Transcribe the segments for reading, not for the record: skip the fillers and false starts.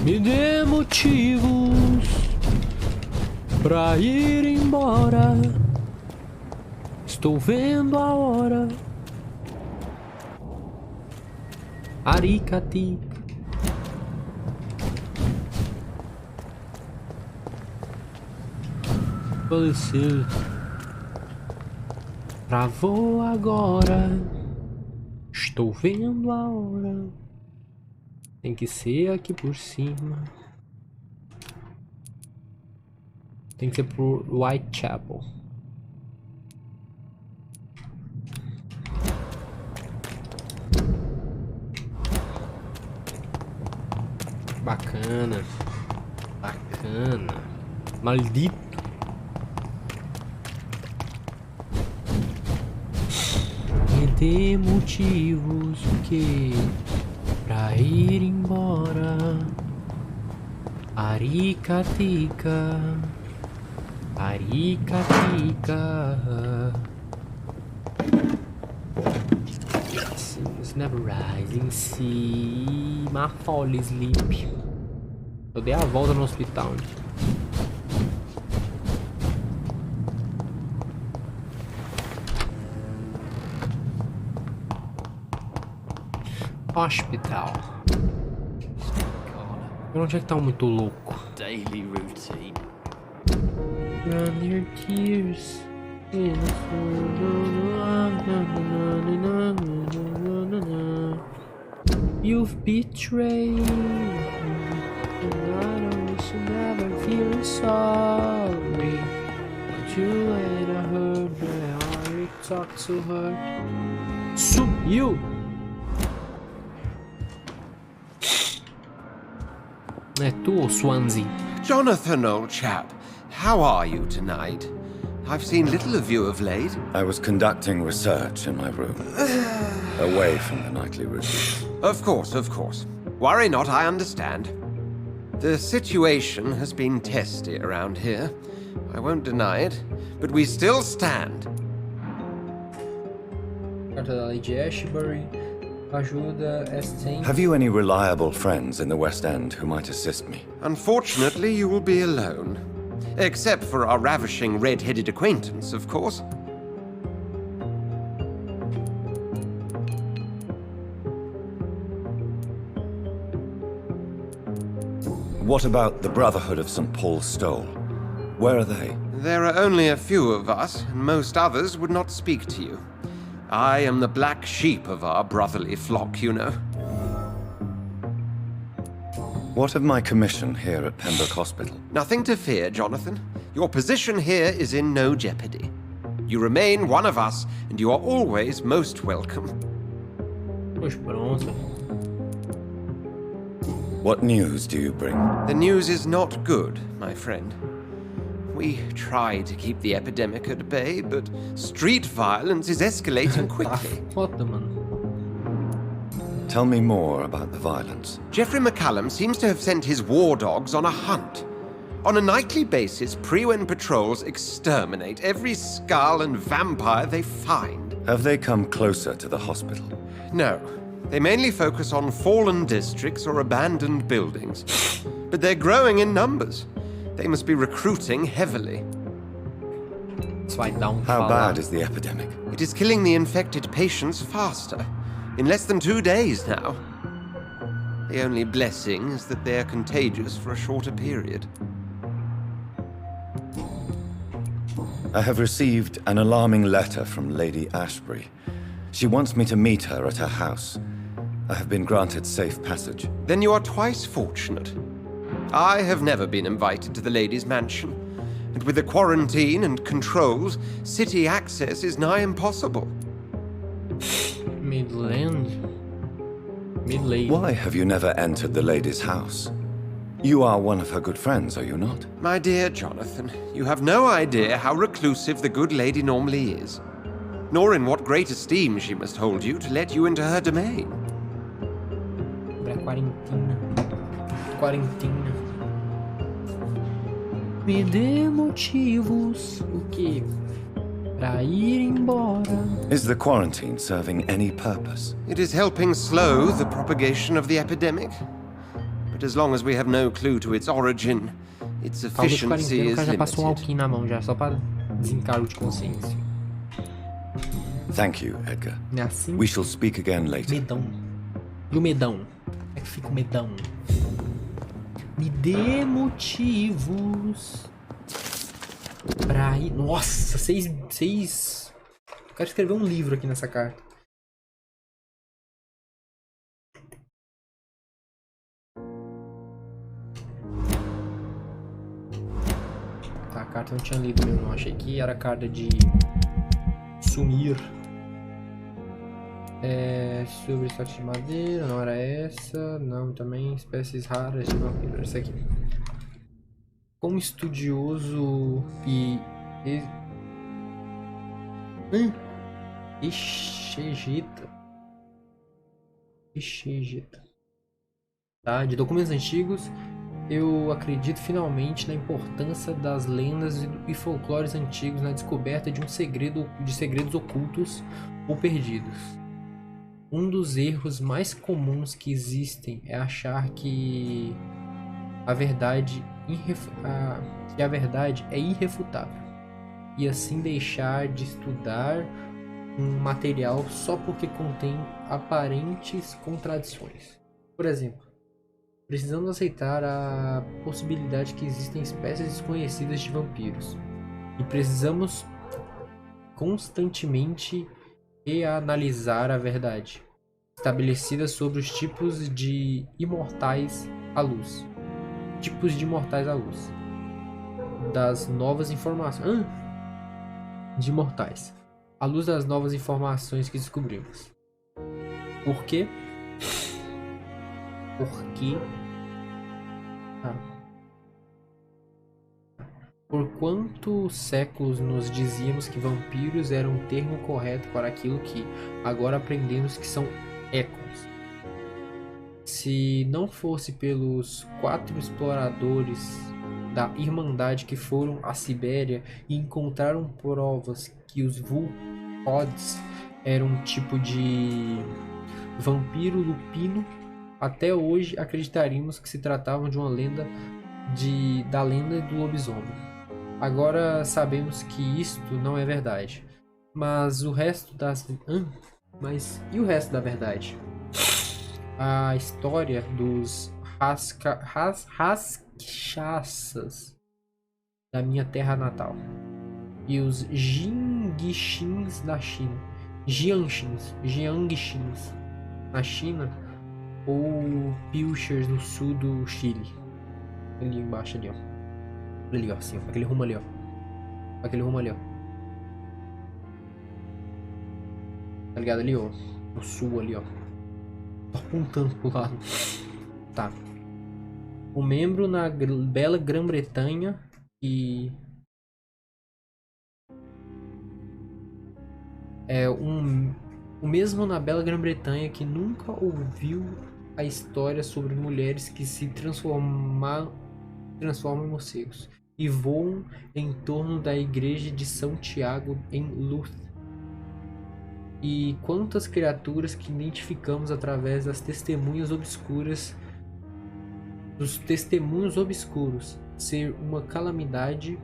Me dê motivos pra ir embora. Estou vendo a hora. Aricati. Faleceu. Travou agora. Estou vendo a hora. Tem que ser aqui por cima. Tem que ser por Whitechapel. Bacana. Bacana. Maldito. Me dê motivos que pra ir embora. Aricatica. Aricatica. It's never rising sea. My fall sleep. Eu dei a volta no hospital. Hospital. Onde é que tá o muito louco? Daily routine. Run your tears. You've betrayed. I wish you never feel sorry. But you ain't heard my heart talk to her. Sumiu! É tu, Swansea? Jonathan, old chap, how are you tonight? I've seen little of you of late. I was conducting research in my room, away from the nightly routine. Of course, of course. Worry not, I understand. The situation has been testy around here. I won't deny it, but we still stand. Carta da Lady Ashbury. Ajuda S10. Have you any reliable friends in the West End who might assist me? Unfortunately, you will be alone. Except for our ravishing red-headed acquaintance, of course. What about the Brotherhood of St. Paul's Stole? Where are they? There are only a few of us, and most others would not speak to you. I am the black sheep of our brotherly flock, you know. What of my commission here at Pembroke Hospital? Nothing to fear, Jonathan. Your position here is in no jeopardy. You remain one of us, and you are always most welcome. Pois pronto. What news do you bring? The news is not good, my friend. We try to keep the epidemic at bay, but street violence is escalating quickly. Foda, mano. Tell me more about the violence. Geoffrey McCallum seems to have sent his war dogs on a hunt. On a nightly basis, Prewen patrols exterminate every skull and vampire they find. Have they come closer to the hospital? No. They mainly focus on fallen districts or abandoned buildings. But they're growing in numbers. They must be recruiting heavily. How bad is the epidemic? It is killing the infected patients faster. In less than 2 days now. The only blessing is that they are contagious for a shorter period. I have received an alarming letter from Lady Ashbury. She wants me to meet her at her house. I have been granted safe passage. Then you are twice fortunate. I have never been invited to the lady's mansion, and with the quarantine and controls, city access is nigh impossible. Midland. Why have you never entered the lady's house? You are one of her good friends, are you not? My dear Jonathan, you have no idea how reclusive the good lady normally is, nor in what great esteem she must hold you to let you into her domain. Quarentina. Me dê motivos. O quê? Pra ir embora. Is the quarantine serving any purpose? It is helping slow the propagation of the epidemic. But But as long as we have no clue to its origin, its Talvez de efficiency quarentena o is cara já passou um limited. Alquim na mão já, só pra desencargo de consciência. Thank you, Edgar. Não é assim? We shall speak again later. Medão. E o medão? Como é que fica o medão? Me dê motivos pra ir... Nossa, seis... Eu quero escrever um livro aqui nessa carta. Tá, a carta eu não tinha lido mesmo, não. Achei que era a carta de sumir. Sobre status de madeira, não era essa. Não, também espécies raras de vampiro. Essa aqui. Como estudioso e... Exegeta. Tá, de documentos antigos, eu acredito finalmente na importância das lendas e folclores antigos na descoberta de segredos ocultos ou perdidos. Um dos erros mais comuns que existem é achar que a verdade é irrefutável e assim deixar de estudar um material só porque contém aparentes contradições. Por exemplo, precisamos aceitar a possibilidade que existem espécies desconhecidas de vampiros e precisamos constantemente reanalisar a verdade estabelecida sobre os tipos de imortais à luz. Das novas informações. De mortais. À luz das novas informações que descobrimos. Por quê? Por quantos séculos nos dizíamos que vampiros eram um termo correto para aquilo que agora aprendemos que são écons. Se não fosse pelos 4 exploradores da Irmandade que foram à Sibéria e encontraram provas que os Vulpods eram um tipo de vampiro lupino, até hoje acreditaríamos que se tratavam de uma lenda da lenda do lobisomem. Agora sabemos que isto não é verdade. Mas o resto e o resto da verdade? A história dos Rakshasas da minha terra natal e os Jiangxins da China. Jiangxins na China ou Pilchers no sul do Chile. Ali embaixo ali, ó. Ali, ó, assim, ó. Aquele rumo ali, ó. Tá ligado ali, ó? No sul ali, ó. Tô apontando pro lado. Tá. Um membro na bela Grã-Bretanha e... o mesmo na bela Grã-Bretanha que nunca ouviu a história sobre mulheres que se transformam em morcegos e voam em torno da igreja de São Tiago em Lourdes. E quantas criaturas que identificamos através dos testemunhos obscuros ser uma calamidade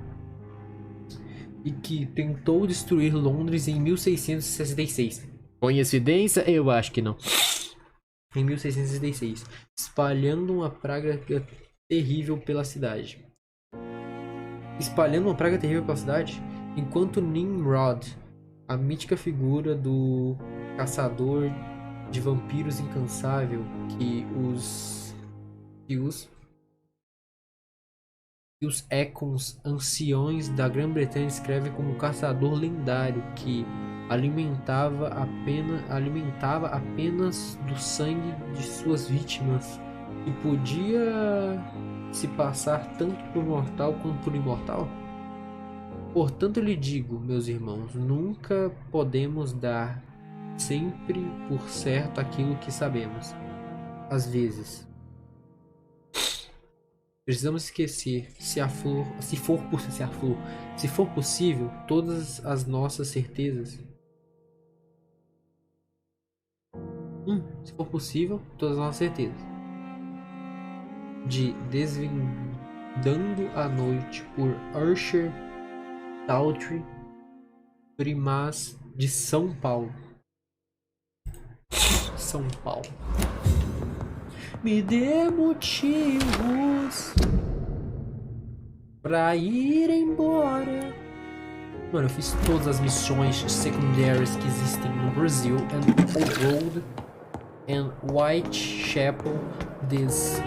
e que tentou destruir Londres em 1666. Coincidência? Eu acho que não. Em 1666, espalhando uma praga terrível pela cidade. Enquanto Nimrod, a mítica figura do caçador de vampiros incansável que os Econs anciões da Grã-Bretanha descrevem como um caçador lendário que alimentava apenas do sangue de suas vítimas e podia se passar tanto por mortal quanto por imortal? Portanto, eu lhe digo, meus irmãos, nunca podemos dar sempre por certo aquilo que sabemos. Às vezes, precisamos esquecer, se for possível, todas as nossas certezas. Se for possível, todas as nossas certezas. de Desvendando a Noite por Usher Daltrey, Primaz de São Paulo. São Paulo. Me dê motivos pra ir embora. Mano, eu fiz todas as missões secundárias que existem no Brasil. And Old Road and Whitechapel, this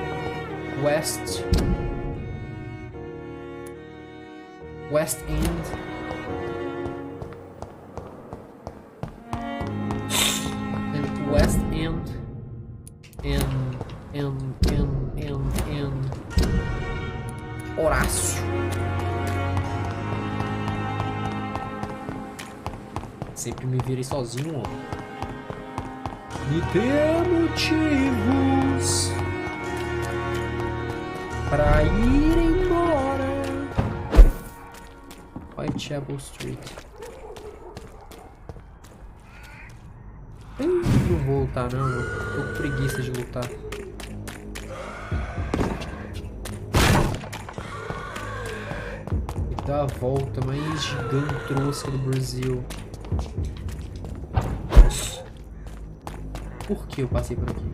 West End. And West End. And Horácio. Sempre me virei sozinho, ó. Me dê motivos pra ir embora. Whitechapel Street. Não vou lutar não, mano. Tô com preguiça de lutar. E dá a volta mais gigantrosca do Brasil. Por que eu passei por aqui?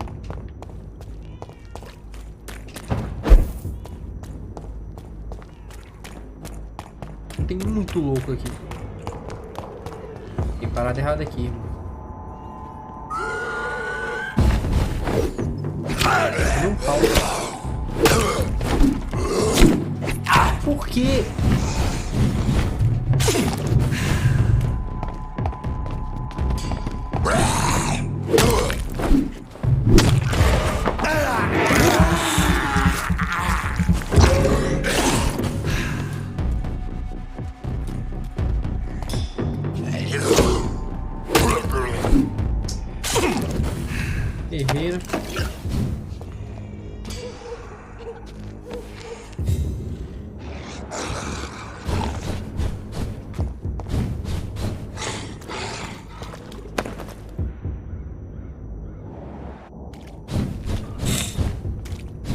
Tem muito louco aqui. Tem parada errada aqui, irmão. Não pausa. Por quê? Guerreiro.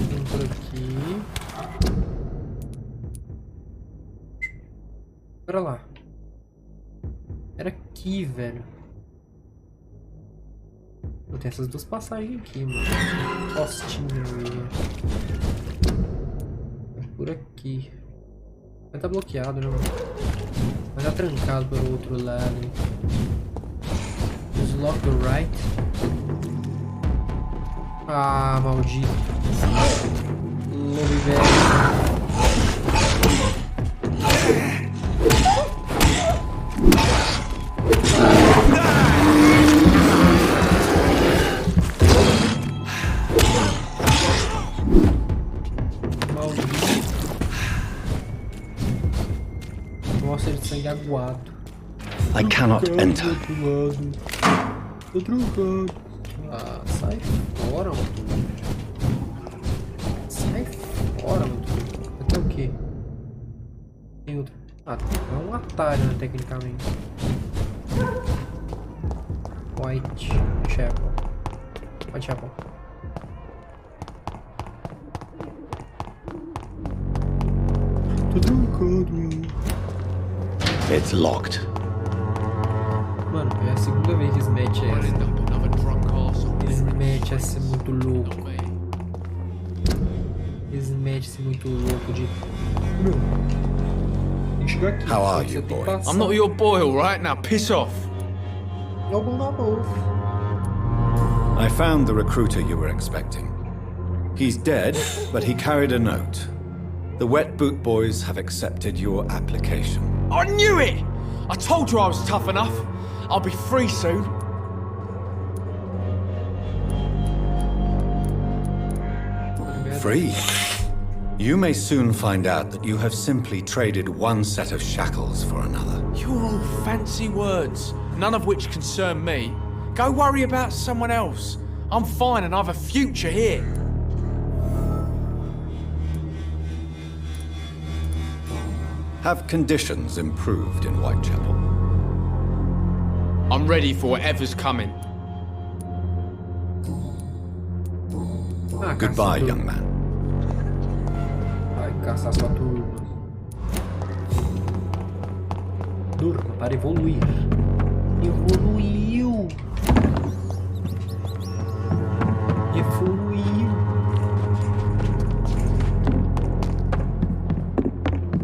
Vem por aqui. Bora lá. Era aqui, velho. Tem essas duas passagens aqui, mano. Postinho é por aqui. Vai tá bloqueado, né, mano? Vai tá trancado pelo outro lado. Use lock the right. Ah, maldito. Lobo velho. Nossa, de sangue aguado. I cannot enter. Tô trocando. Ah, sai fora, mano. Sai fora, mano. Até o quê? Tem outro. Ah, é um atalho, né, tecnicamente. Whitechapel. Whitechapel. Tô trocando, mano. It's locked. Mano, é a segunda vez que esse match é essa. Esse match é ser muito louco. Esse match é ser muito louco de... Meu, tem que chegar aqui. How are you, boy? I'm not your boy, alright? Now piss off. Eu vou na boa. I found the recruiter you were expecting. He's dead, but he carried a note. The Wet Boot Boys have accepted your application. I knew it! I told you I was tough enough. I'll be free soon. Free? You may soon find out that you have simply traded one set of shackles for another. You're all fancy words, none of which concern me. Go worry about someone else. I'm fine and I have a future here. Have conditions improved in Whitechapel? I'm ready for whatever's coming. Goodbye, young man. caçar sua turma. Durma para evoluir. Evoluiu. Evoluiu.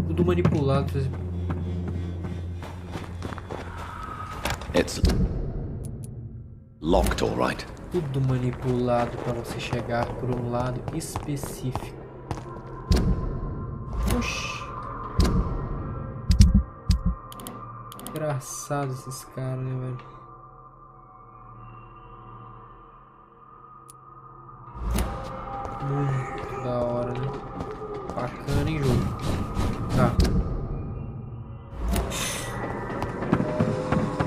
Tudo manipulado. It's locked, all right. Tudo manipulado para você chegar por um lado específico. Oxi. Engraçado esses caras, né, velho? Muito da hora, né? Bacana, hein, jogo? Tá.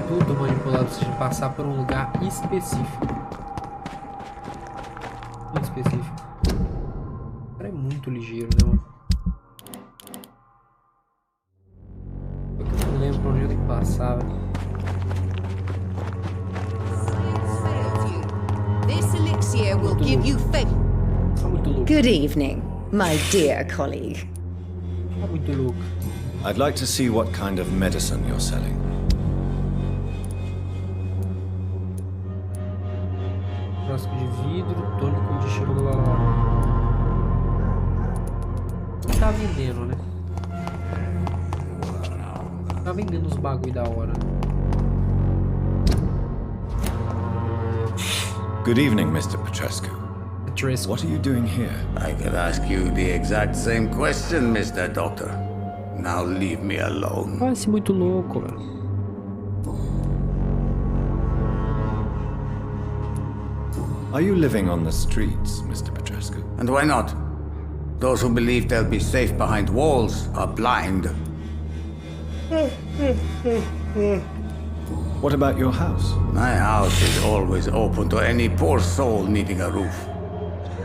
Tudo manipulado pra você passar por um lugar específico. Muito específico. O cara é muito ligeiro, né, mano? Eu não lembro pra onde eu tenho que passar, velho. This elixir will give you faith. Tá muito louco. Good evening, my dear colleague. Tá muito louco. I'd like to see what kind of medicine you're selling. Frasco de vidro, tônico de cheiro lá. Tá vendendo, né? Tá vendendo os bagulho da hora. Good evening, Mr. Petrescu. Petrescu. What are you doing here? I could ask you the exact same question, Mr. Doctor. Now leave me alone. Parece muito louco, velho. Are you living on the streets, Mr. Petrescu? And why not? Those who believe they'll be safe behind walls are blind. What about your house? My house is always open to any poor soul needing a roof.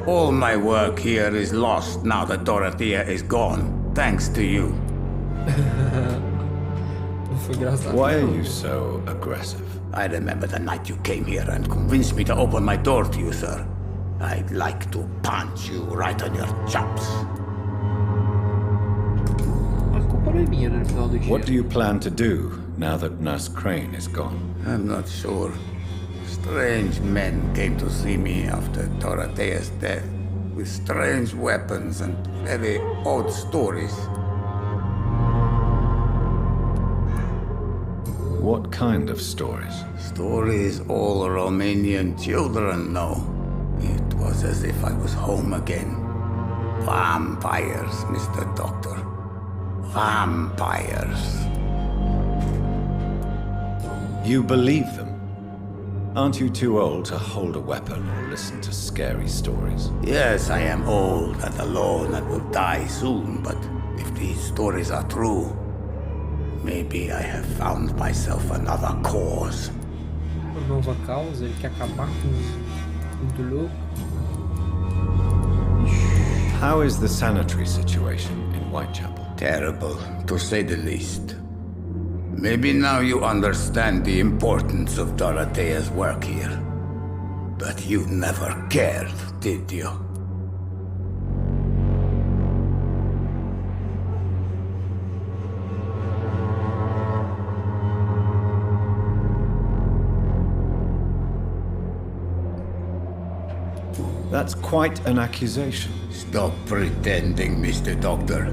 All my work here is lost now that Dorothea is gone, thanks to you. Foi engraçado. Why are you so aggressive? I remember the night you came here and convinced me to open my door to you, sir. I'd like to punch you right on your chops. A culpa não é minha, né, no final do dia. What do you plan to do now that Nurse Crane is gone? I'm not sure. Strange men came to see me after Dorothea's death, with strange weapons and very odd stories. What kind of stories? Stories all Romanian children know. It was as if I was home again. Vampires, Mr. Doctor. Vampires. You believe them? Aren't you too old to hold a weapon or listen to scary stories? Yes, I am old and alone and will die soon, but if these stories are true, maybe I have found myself another cause. Uma nova causa, ele quer acabar com tudo louco. How is the sanitary situation in Whitechapel? Terrible, to say the least. Maybe now you understand the importance of Dorothea's work here. But you never cared, did you? That's quite an accusation. Stop pretending, Mr. Doctor.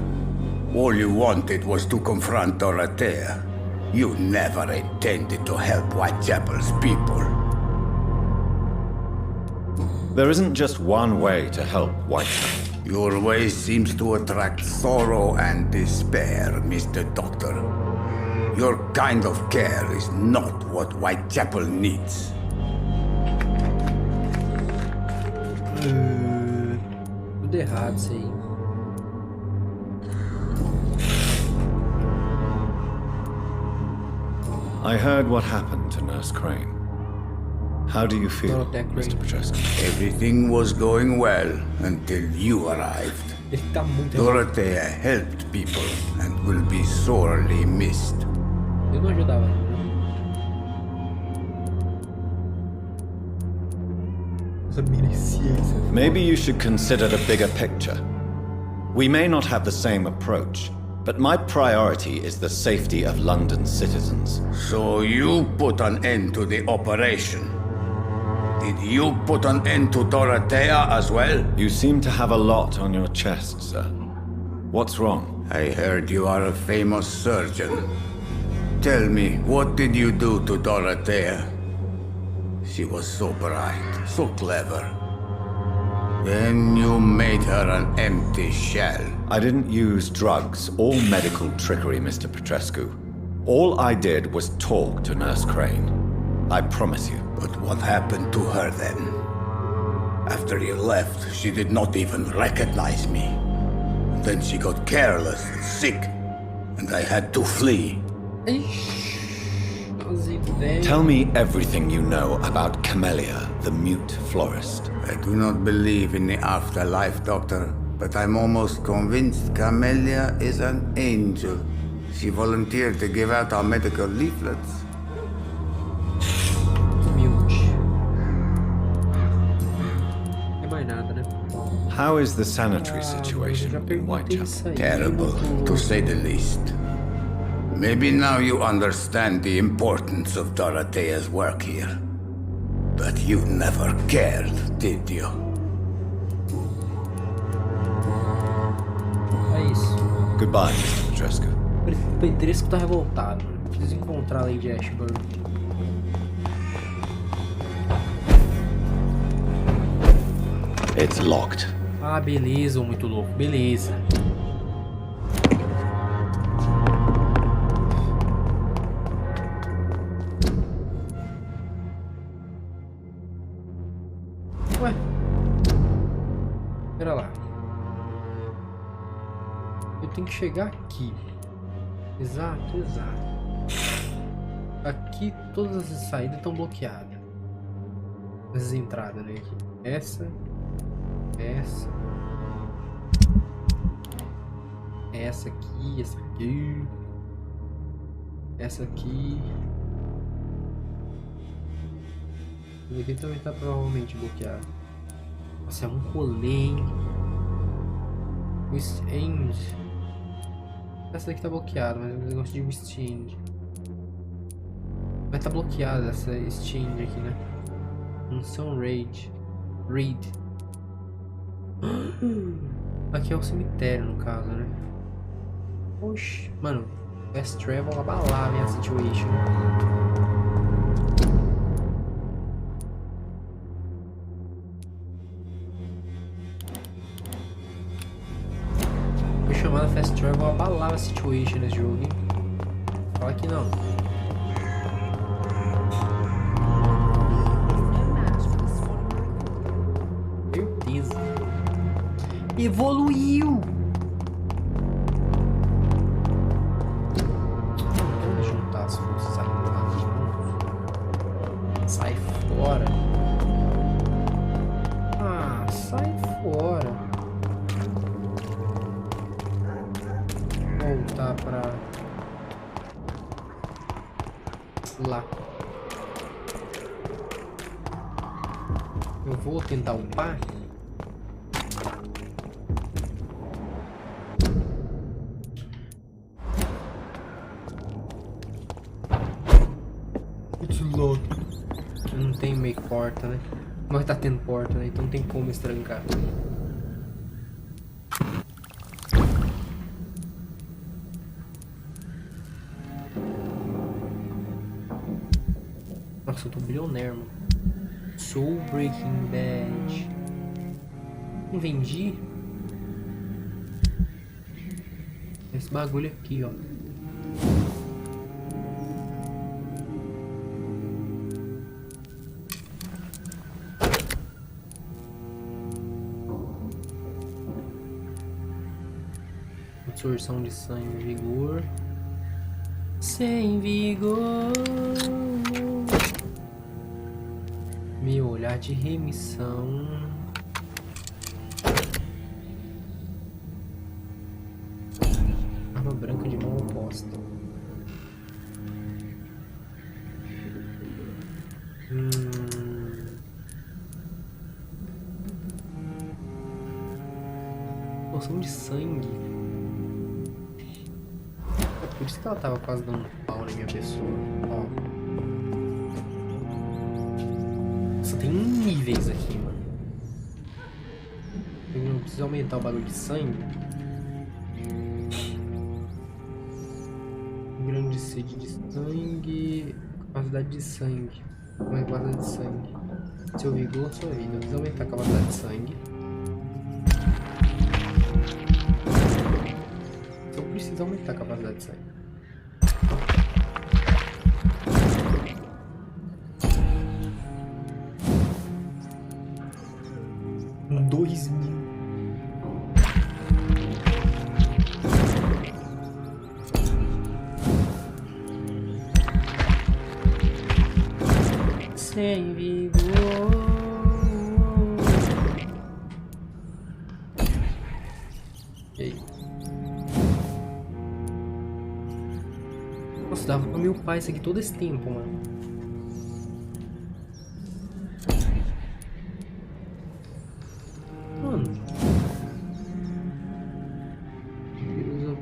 All you wanted was to confront Dorothea. You never intended to help Whitechapel's people. There isn't just one way to help Whitechapel. Your way seems to attract sorrow and despair, Mr. Doctor. Your kind of care is not what Whitechapel needs. Tudo errado isso aí. I heard what happened to Nurse Crane. How do you feel, Mr. Petrescu? Everything was going well until you arrived. Ele tá muito errado. Dorothea helped people and will be sorely missed. Eu não ajudava. Eu merecia isso. Maybe you should consider the bigger picture. We may not have the same approach, but my priority is the safety of London's citizens. So you put an end to the operation. Did you put an end to Dorothea as well? You seem to have a lot on your chest, sir. What's wrong? I heard you are a famous surgeon. Tell me, what did you do to Dorothea? She was so bright, so clever. Then you made her an empty shell. I didn't use drugs or medical trickery, Mr. Petrescu. All I did was talk to Nurse Crane. I promise you. But what happened to her then? After you left, she did not even recognize me. Then she got careless and sick, and I had to flee. Tell me everything you know about Camellia, the mute florist. I do not believe in the afterlife, Doctor, but I'm almost convinced Camellia is an angel. She volunteered to give out our medical leaflets. Mute. Não é mais nada, né? How is the sanitary situation in Whitechapel? Terrible, to say the least. Maybe now you understand the importance of Dorothea's work here. But you never cared, did you? É isso. Goodbye, Mr. Petrescu. O Petrescu tá revoltado. Preciso encontrar a Lady Ashburn. It's locked. Ah, beleza, ô muito louco. Beleza. Ué. Pera lá. Eu tenho que chegar aqui. Exato, exato. Aqui todas as saídas estão bloqueadas. As entradas, né? Aqui. Essa. Essa aqui, essa aqui. Essa aqui. Esse aqui também tá provavelmente bloqueado. Nossa, é um rolê, hein? Westend. Essa daqui tá bloqueada, mas eu gosto de Westend. Mas tá bloqueada essa Westend aqui, né? Função Raid. Aqui é o cemitério, no caso, né? Oxi, mano, Fast Travel abalar a minha situation. Foi chamada Fast Travel abalar a situation nesse jogo, hein? Fala que não. Certeza. Evoluiu! Vamos juntar as forças armadas juntos. Sai fora. Ah, sai fora. Voltar pra lá. Eu vou tentar upar. Não tem meio porta, né? Mas tá tendo porta, né? Então não tem como estrancar. Nossa, eu tô bilionaire, mano. Sou Breaking Bad. Não vendi? Esse bagulho aqui, ó. Absorção de sangue, vigor. Sem vigor. Meu olhar de remissão. Arma branca de mão oposta. poção de sangue. É por isso que ela tava quase dando pau na minha pessoa. Ó. Nossa, tem níveis aqui, mano. Eu não preciso aumentar o bagulho de sangue. Grande sede de sangue. Capacidade de sangue. Como é a capacidade de sangue? Seu vigor, sua vida. Eu preciso aumentar a capacidade de sangue. Eu preciso aumentar a capacidade de sangue. 2000. Sem vigor. E aí? Nossa, dava pra meu pai isso aqui todo esse tempo, mano. Mano. Ele usa o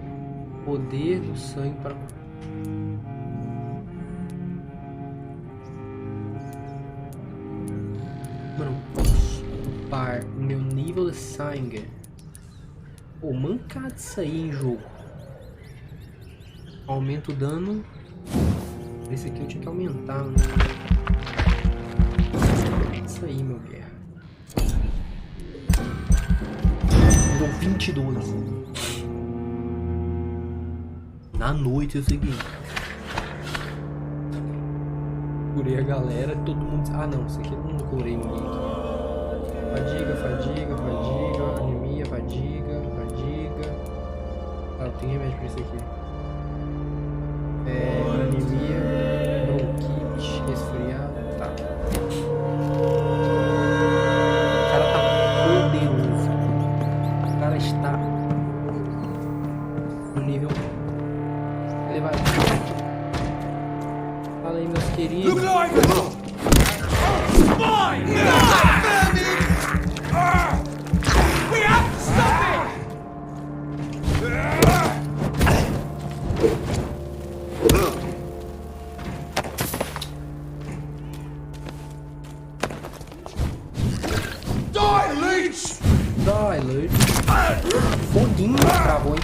poder do sangue para... Mano, posso upar o meu nível de sangue. Pô, mancado isso aí em jogo. Aumenta o dano. Esse aqui eu tinha que aumentar, né? Isso aí, meu guerra. Deu 22. Na noite é o seguinte. Curei a galera, todo mundo... Ah não, isso aqui eu não curei ninguém aqui. Fadiga, fadiga, fadiga, anemia, fadiga, fadiga. Ah, tem remédio pra isso aqui. Anemia, bronquite, resfriado, tá. O cara tá poderoso. O cara está no nível elevado. Fala aí, meus queridos. Dói, Leite. Foguinho travou, hein?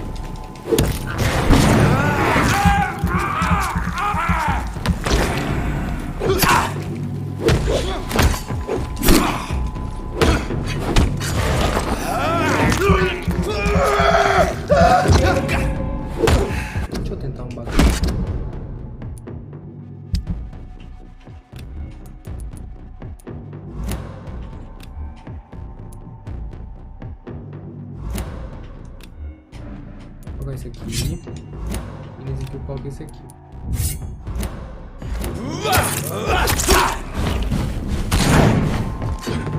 Deixa eu tentar um bagulho. Vou colocar esse aqui. E nesse aqui eu coloco esse aqui.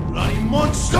Bloody monster!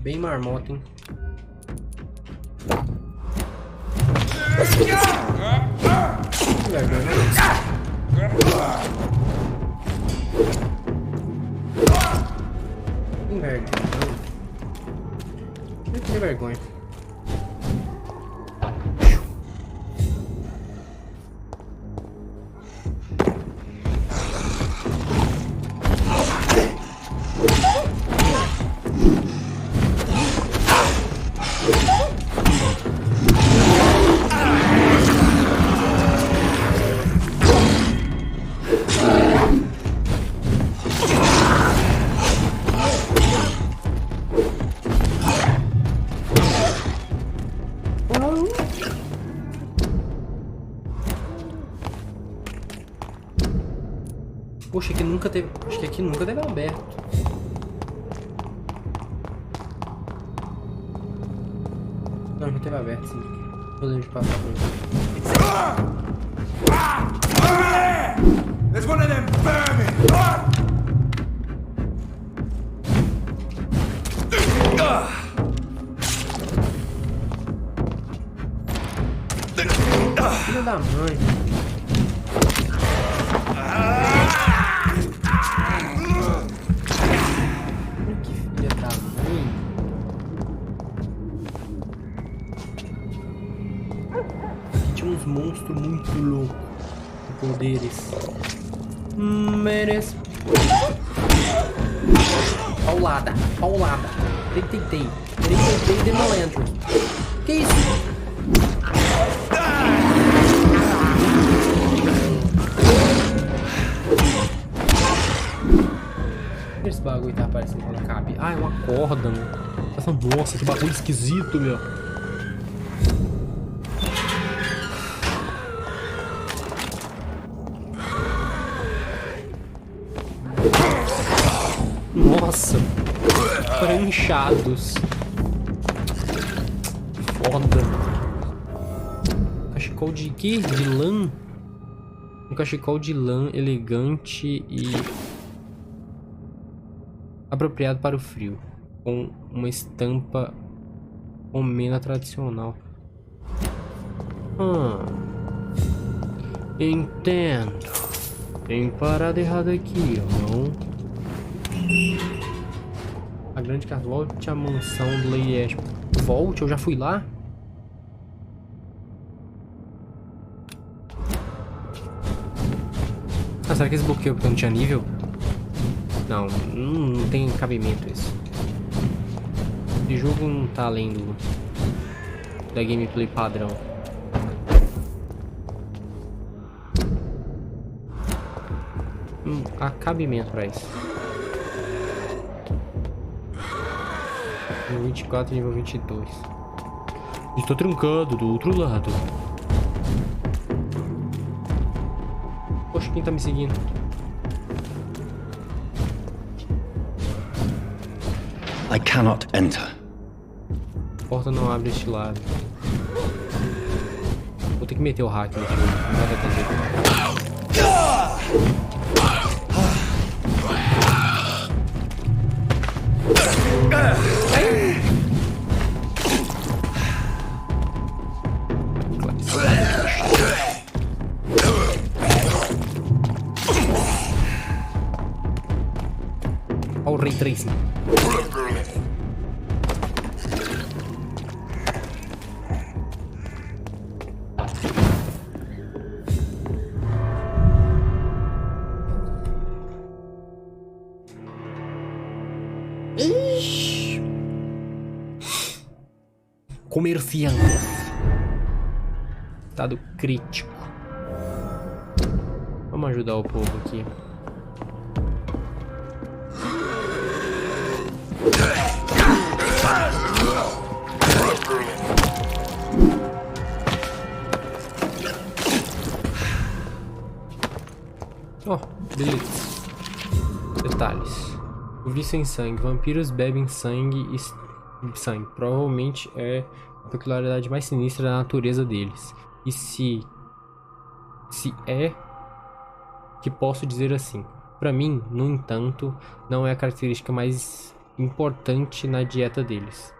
Bem marmota, hein? Envergonha. Que vergonha. Poxa, aqui nunca teve... Acho que aqui nunca teve aberto. Não, já teve aberto, sim. Podemos passar por aqui. There's one of them vermin! Filha da mãe. Que filha da mãe. Aqui tinha uns monstros muito loucos. Com poderes. Merece. Paulada, paulada. Tentei demolento. Que isso? Esse bagulho tá aparecendo quando cabe. Ah, é uma corda, meu. Nossa, que bagulho esquisito, meu. Nossa. Pranchados. Foda. Cachecol de quê? De lã? Um cachecol de lã elegante e apropriado para o frio, com uma estampa romena tradicional. Entendo. Tem parada errada aqui, não? A grande casa. Volte à mansão do Lady Ash. Volte? Eu já fui lá? Ah, será que esse bloqueio porque eu não tinha nível? Não, não tem cabimento isso. Esse jogo não tá além da gameplay padrão. Há cabimento pra isso. Nível 24 e nível 22. Estou trancado do outro lado. Poxa, quem tá me seguindo? I cannot enter. A porta não abre este lado. Vou ter que meter o hack nesse jogo. Não vai ter jeito. Olha o Ray Tracing. Comerciante. Estado crítico. Vamos ajudar o povo aqui. Oh, beleza. Detalhes. Cobrir sem sangue. Vampiros bebem sangue e sangue. Provavelmente é a peculiaridade mais sinistra da natureza deles. E se é que posso dizer assim. Para mim, no entanto, não é a característica mais importante na dieta deles.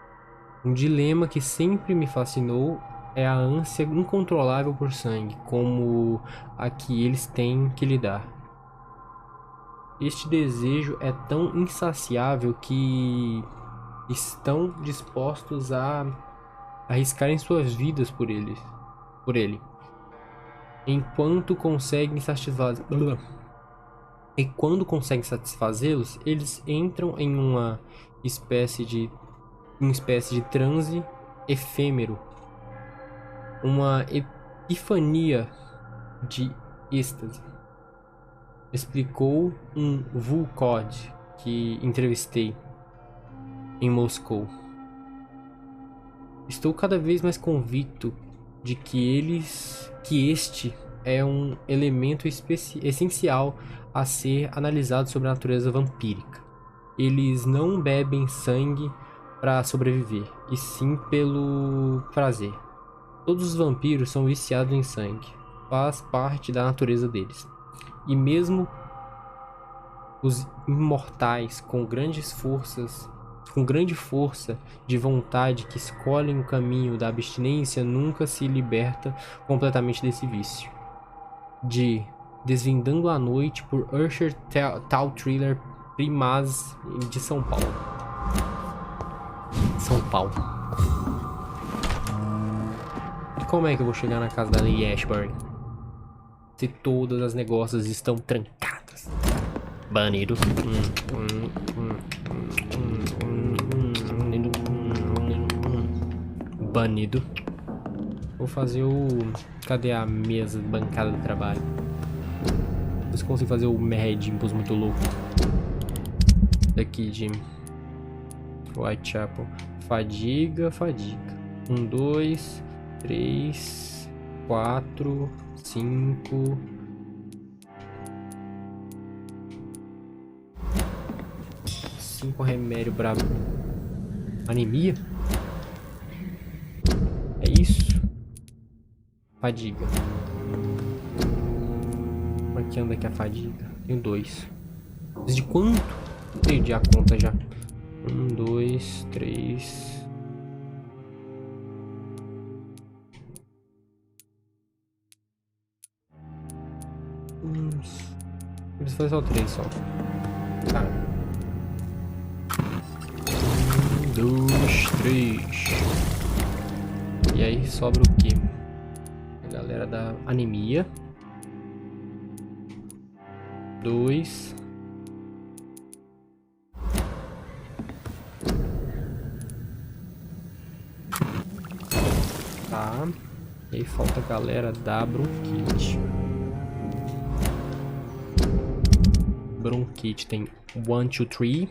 Um dilema que sempre me fascinou é a ânsia incontrolável por sangue, como a que eles têm que lidar. Este desejo é tão insaciável que estão dispostos a arriscarem suas vidas por ele. Enquanto conseguem E quando conseguem satisfazê-los, eles entram em uma espécie de transe efêmero, uma epifania de êxtase, explicou um Vulcod que entrevistei em Moscou. Estou cada vez mais convicto de que este é um elemento essencial a ser analisado sobre a natureza vampírica. Eles não bebem sangue para sobreviver, e sim pelo prazer. Todos os vampiros são viciados em sangue, faz parte da natureza deles. E mesmo os imortais com grande força de vontade que escolhem o caminho da abstinência nunca se liberta completamente desse vício. De Desvendando a Noite por Usher Tal Thriller Primaz de São Paulo. E como é que eu vou chegar na casa da Lady Ashbury se todas as negócios estão trancadas? Banido. Banido. Vou fazer o... Cadê a mesa de bancada de trabalho? Vocês conseguem fazer o Mad Impulse muito louco. Daqui de Whitechapel. Fadiga. 1, 2, 3, 4, 5. Remédio pra anemia? É isso? Fadiga. Aqui anda aqui a fadiga. Tenho 2. De quanto? Perdi a conta já. 1, 2, 3. Preciso fazer só 3 só. Tá. 1, 2, 3. E aí sobra o quê? A galera da anemia. 2. Tá. E aí falta a galera da bronquite. Bronquite tem 1, 2, 3.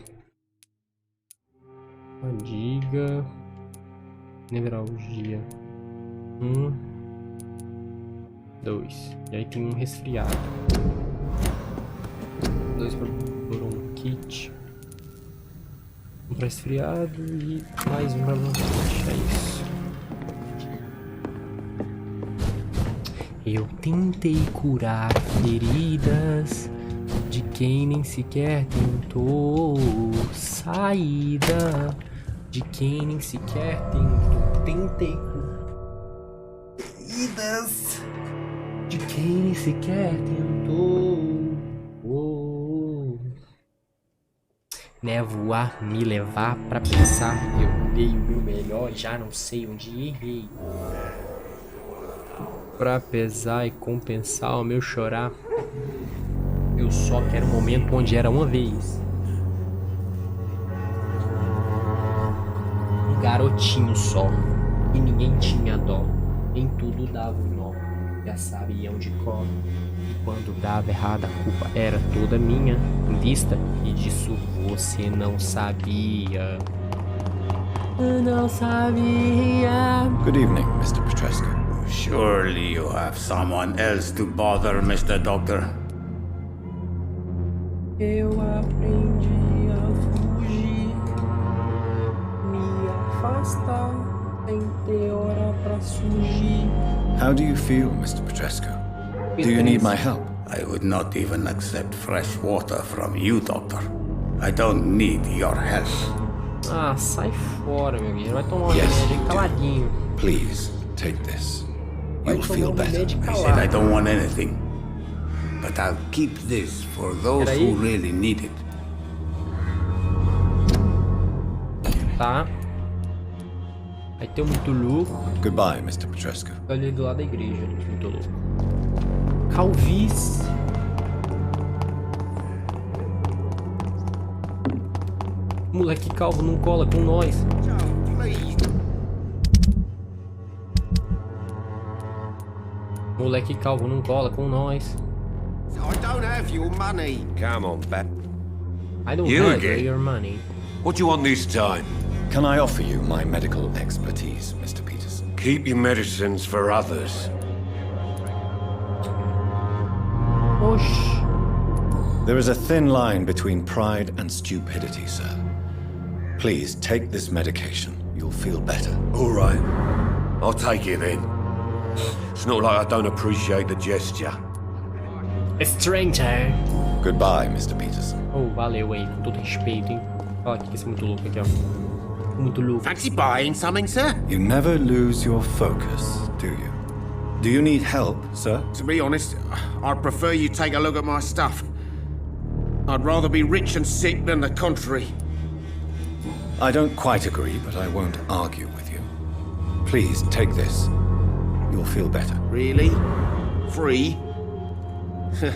Fadiga. Nevralgia. 1, 2. E aí tem um resfriado. 2 para bronquite. 1 para resfriado e mais 1 para bronquite. É isso. Eu tentei curar feridas de quem nem sequer tentou. Saída de quem nem sequer tentou. Tentei curar feridas de quem nem sequer tentou. Névoa me levar pra pensar. Eu dei o meu melhor, já não sei onde errei. Pra pesar e compensar o meu chorar, eu só quero um momento onde era uma vez um garotinho só, e ninguém tinha dó, em tudo dava um nó, já sabiam de cor, e quando dava errado a culpa era toda minha, em vista, e disso você não sabia. Não sabia. Good evening, Mr. Petrescu. Surely you have someone else to bother, Mr. Doctor. Eu aprendi a fugir, me afastar, sem ter hora pra surgir. How do you feel, Mr. Petrescu? Do you need my help? I would not even accept fresh water from you, Doctor. I don't need your help. Ah, sai fora, meu guerreiro. Vai tomar um Yes, remédio you do. caladinho. Please, take this. Vai You'll tomar feel um better. remédio I said I calado. don't want anything. But I'll keep this for those Peraí. who really need it. Tá. Aí tem um muito louco. Goodbye, Mr. Petrescu. Ali do lado da igreja. Muito louco. Calvície. Moleque calvo não cola com nós. Moleque calvo não cola com nós. I don't have your money. Come on, Bat. I don't You have again? your money. What do you want this time? Can I offer you my medical expertise, Mr. Peterson? Keep your medicines for others. Oxi. There is a thin line between pride and stupidity, sir. Please take this medication. You'll feel better. All right. I'll take it then. It's not like I don't appreciate the gesture. Stranger. Goodbye, Mr. Peterson. Oh, valeu aí, com todo respeito, hein. Olha aqui, esse é muito louco aqui, ó. Muito louco. Fancy buying something, sir? You never lose your focus, do you? Do you need help, sir? To be honest, I'd prefer you take a look at my stuff. I'd rather be rich and sick than the contrary. I don't quite agree, but I won't argue with you. Please, take this. You'll feel better. Really? Free?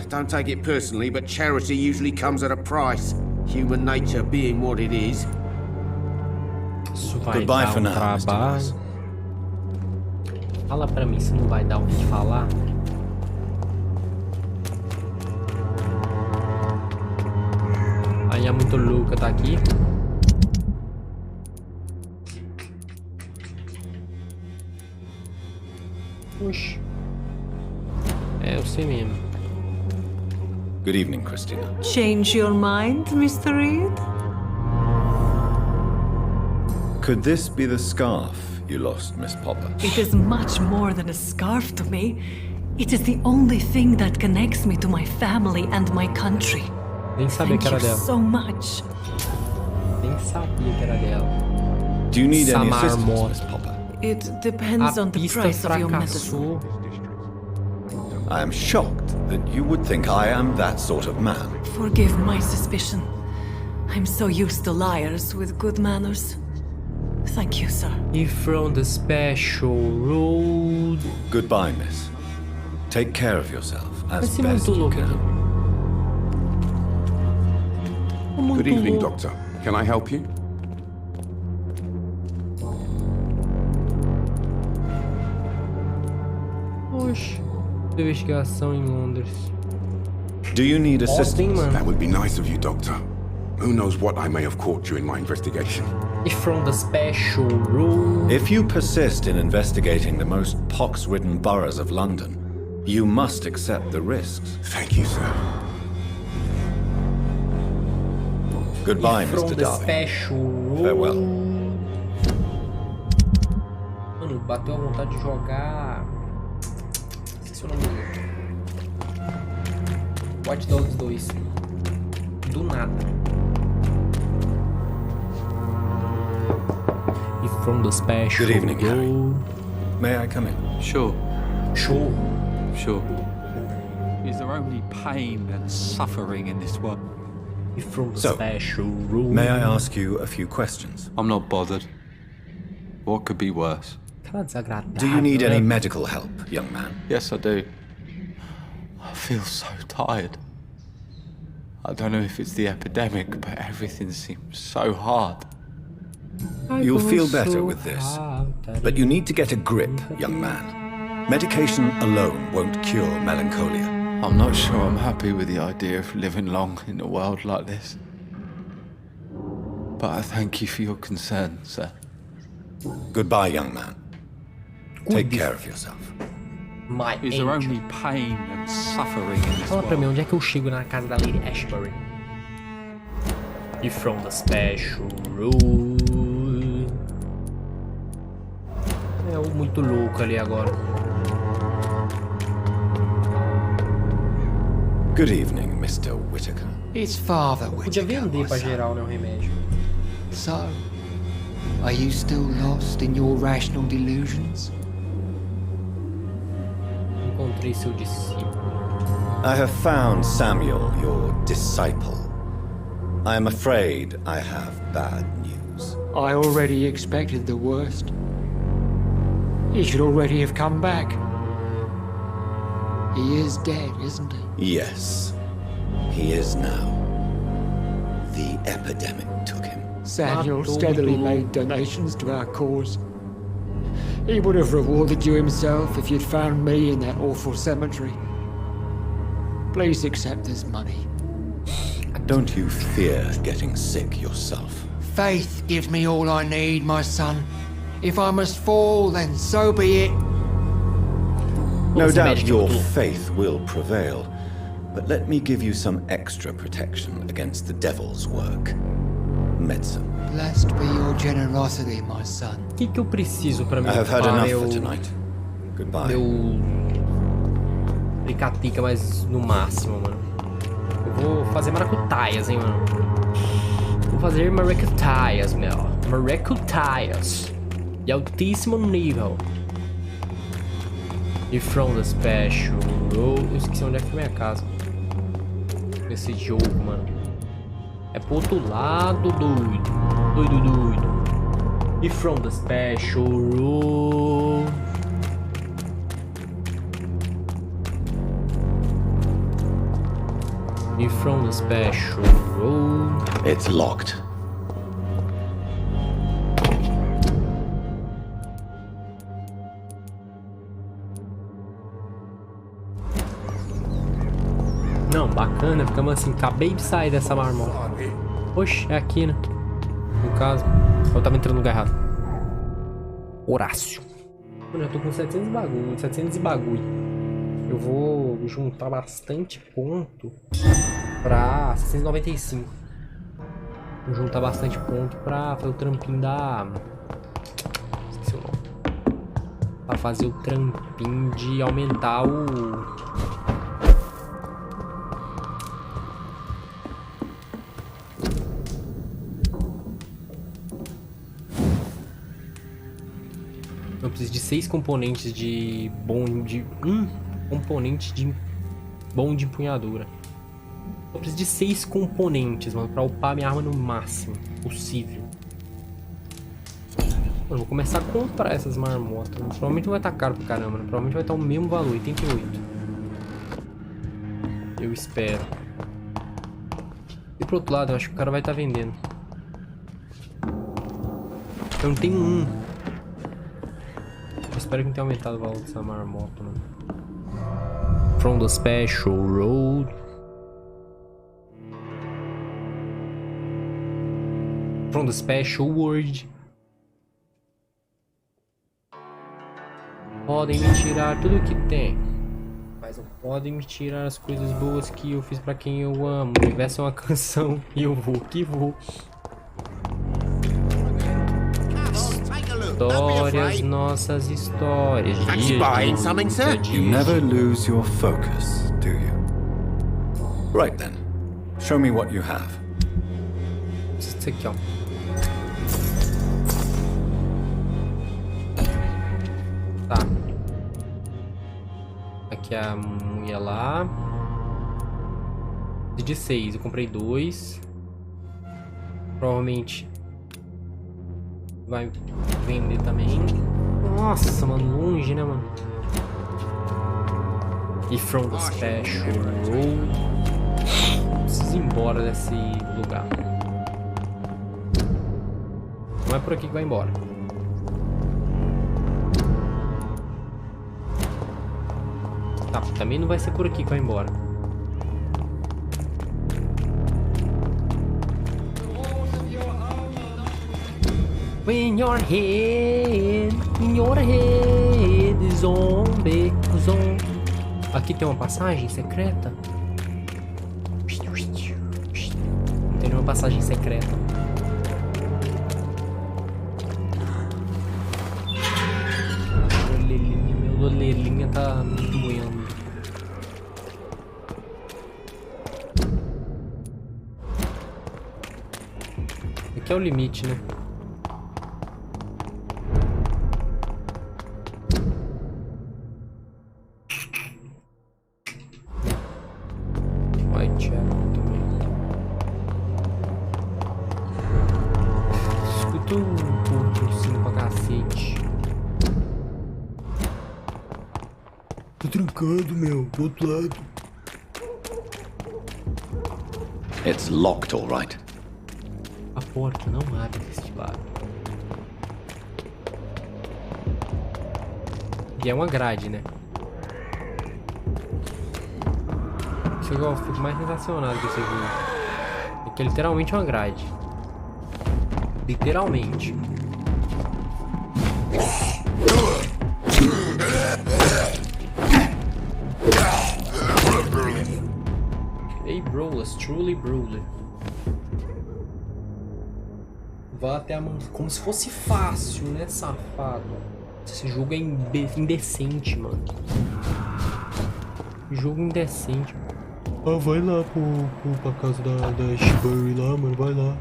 Don't take it personally, but charity usually comes at a price. Human nature being what it is. Isso vai Goodbye dar for now, Mr. trabalho. Wise. Fala pra mim se não vai dar o que falar. Aí é muito louca, tá aqui. Oxi. É, eu sei mesmo. Good evening, Christina. Change your mind, Mr. Reed? Could this be the scarf you lost, Miss Popper? It is much more than a scarf to me. It is the only thing that connects me to my family and my country. Nem sabia Thank que era you dela. so much. Nem sabia que era dela. Do you need any Samar assistance, Moore. Miss Popper? It depends A on the pista price of your medicine. fracassou. I am shocked that you would think I am that sort of man. Forgive my suspicion. I'm so used to liars with good manners. Thank you, sir. E from the special road. Goodbye, miss. Take care of yourself as Parece best muito you louco can. aqui. Muito Good evening, louco. Doctor. Can I help you? Oxe. Investigação em Londres. Do you need Ordem, assistance? mano. That would be nice of you, Doctor. Who knows what I may have caught during my investigation? E from the special road. If you persist in investigating the most pox-ridden boroughs of London, you must accept the risks. Thank you, sir. Goodbye, E from Mr. the Darby. special road. Farewell. Mano, bateu a vontade de jogar. Esqueci o nome do jogo. Watch Dogs 2. Do nada. E from the special Good evening, Harry. road. May I come in? Sure, Show. sure. Is there only pain and suffering in this world? E from the So, special road. May I ask you a few questions? I'm not bothered. What could be worse? Cara desagradável. Do you need né? any medical help, young man? Yes, I do. I feel so tired. I don't know if it's the epidemic, but everything seems so hard. You'll feel better with this. But you need to get a grip, young man. Medication alone won't cure melancholia. I'm not sure I'm happy with the idea of living long in a world like this. But I thank you for your concern, sir. Goodbye, young man. Take care of yourself. My Is there angel. only pain and suffering in this Fala pra mim, world? onde é que eu chego na casa da Lady Ashbury? E from the special road. É o muito louco ali agora. Good evening, Mr. Whittaker. It's Father Podia Whittaker, vender my pra son. geral, né, o remédio. So, are you still lost in your rational delusions? Encontrei seu discípulo. I have found Samuel, your disciple. I am afraid I have bad news. I already expected the worst. He should already have come back. He is dead, isn't he? Yes, he is now. The epidemic took him. Samuel steadily made donations to our cause. He would have rewarded you himself if you'd found me in that awful cemetery. Please accept this money. Don't you fear getting sick yourself? Faith gives me all I need, my son. If I must fall, then so be it. No Esse doubt médico your do- faith will prevail, But let me give you some extra protection against the devil's work. Medicine. Blessed be your generosity, my son. O que eu preciso pra me I have had enough meu... for tonight. Goodbye. Meu... Bricatica, mas no máximo, mano. Eu vou fazer maracutaias, hein, mano. Vou fazer maracutaias, meu. Maracutaias. De altíssimo nível. E from the special. Eu esqueci onde é que foi minha casa. Nesse jogo, mano. É pro outro lado, doido. Doido. E from the special room. E from the special room. It's locked. Não, bacana, ficamos assim, acabei de sair dessa marmota. Oxe, é aqui, né? No caso, eu tava entrando no lugar errado. Horácio. Mano, eu tô com 700 e bagulho. Eu vou juntar bastante ponto pra 695. Vou juntar bastante ponto pra fazer o trampinho da... Esqueci o nome. Pra fazer o trampinho de aumentar o... Eu preciso de 6 componentes de componente de bom de empunhadura. Eu preciso de 6 componentes, mano, pra upar minha arma no máximo possível. Eu vou começar a comprar essas marmotas. Provavelmente não vai estar caro pra caramba, né? Provavelmente vai estar o mesmo valor, 88. Eu espero. E pro outro lado, eu acho que o cara vai estar vendendo. Eu não tenho um. Eu espero que não tenha aumentado o valor dessa marmota, mano. From the special road. From the special world. Podem me tirar tudo que tem, mas não podem me tirar as coisas boas que eu fiz pra quem eu amo. O universo é uma canção e eu vou que vou. Histórias, nossas histórias. You never lose your focus, do you? Right then. Show me what you have. Isso aqui, ó. Tá. Aqui é a mulher lá. De 6, eu comprei 2. Provavelmente vai vender também. Nossa, mano, longe, né, mano? E from the special road. Preciso ir embora desse lugar. Não é por aqui que vai embora. Tá, também não vai ser por aqui que vai embora. In your head, zombie. Aqui tem uma passagem secreta? Não tem nenhuma passagem secreta. Meu lolelinha tá me doendo. Aqui é o limite, né? Meu, do outro lado. It's locked, all right. A porta não abre deste lado. E é uma grade, né? Isso eu fico mais sensacionado com esse vídeo. É que é literalmente uma grade. Literalmente. Brawlers, truly brawler. Vá até a mansão. Como se fosse fácil, né, safado? Esse jogo é indecente, mano. Jogo indecente. Ah, vai lá pra casa da Shibari lá, mano. Vai lá.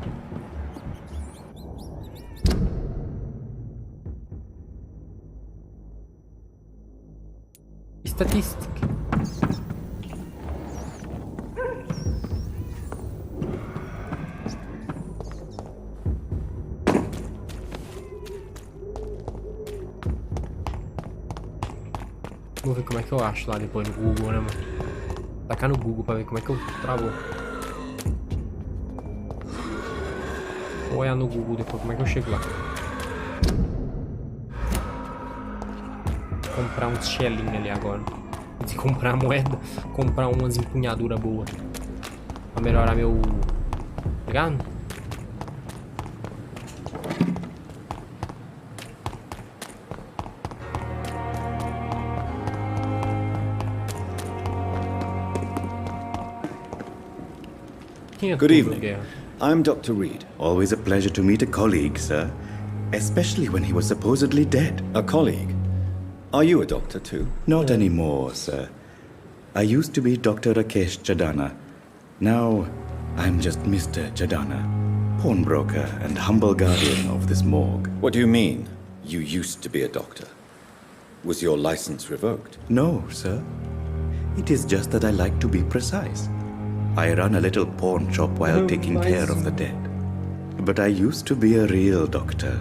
Estatística. Vou ver como é que eu acho lá depois no Google, né, mano? Tacar no Google pra ver como é que eu travo. Vou olhar no Google depois como é que eu chego lá. Comprar uns shellinhos ali agora. Antes de comprar moeda, comprar umas empunhaduras boas. Pra melhorar meu... Ligado? Good evening. I'm Dr. Reed. Always a pleasure to meet a colleague, sir. Especially when he was supposedly dead. A colleague? Are you a doctor too? Not anymore, sir. I used to be Dr. Rakesh Chadana. Now, I'm just Mr. Chadana, pawnbroker and humble guardian of this morgue. What do you mean, you used to be a doctor? Was your license revoked? No, sir. It is just that I like to be precise. I run a little pawn shop while taking care of the dead. But I used to be a real doctor.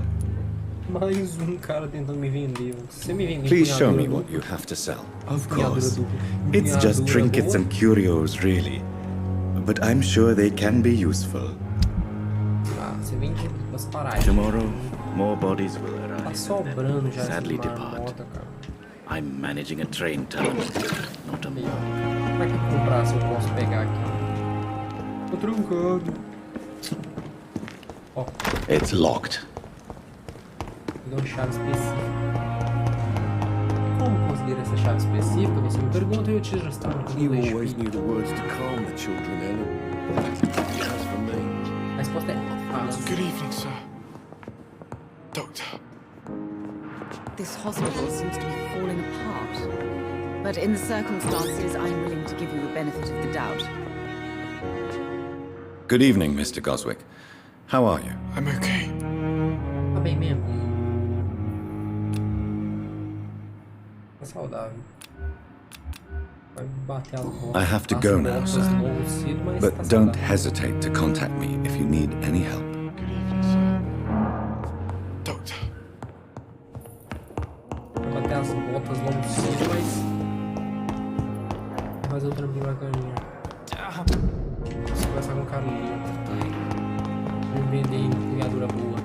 Mais cara tentando me vender. Você me vende. Please show me what you have to sell. Of course. It's just trinkets and curios, really. But I'm sure they can be useful. Ah, você vende as paradas. Tomorrow, more bodies will arrive. Tá sobrando já. Sadly depart. I'm managing a train terminal, not a mall. Como é que eu comprar se eu posso pegar aqui? Tô trancado. Ó. It's locked. Vou dar uma chave específica. Como conseguir essa chave específica? Você me pergunta e eu te respondo. You always knew the words to calm the children, Ellen. As for me. A resposta é fácil. Good evening, sir. Doctor. This hospital seems to be falling apart. But in the circumstances, I'm willing to give you the benefit of the doubt. Good evening, Mr. Goswick. How are you? I'm okay. Tá bem mesmo. Tá saudável. Vai bater as bolas. I have to go now, sir. But don't hesitate to contact me if you need any help. Good evening, sir. Doctor. Vai bater as botas logo cedo, mas... Fazer o trampinho bacaninha. Vou conversar com o cara ali. Vou vender empunhadura boa.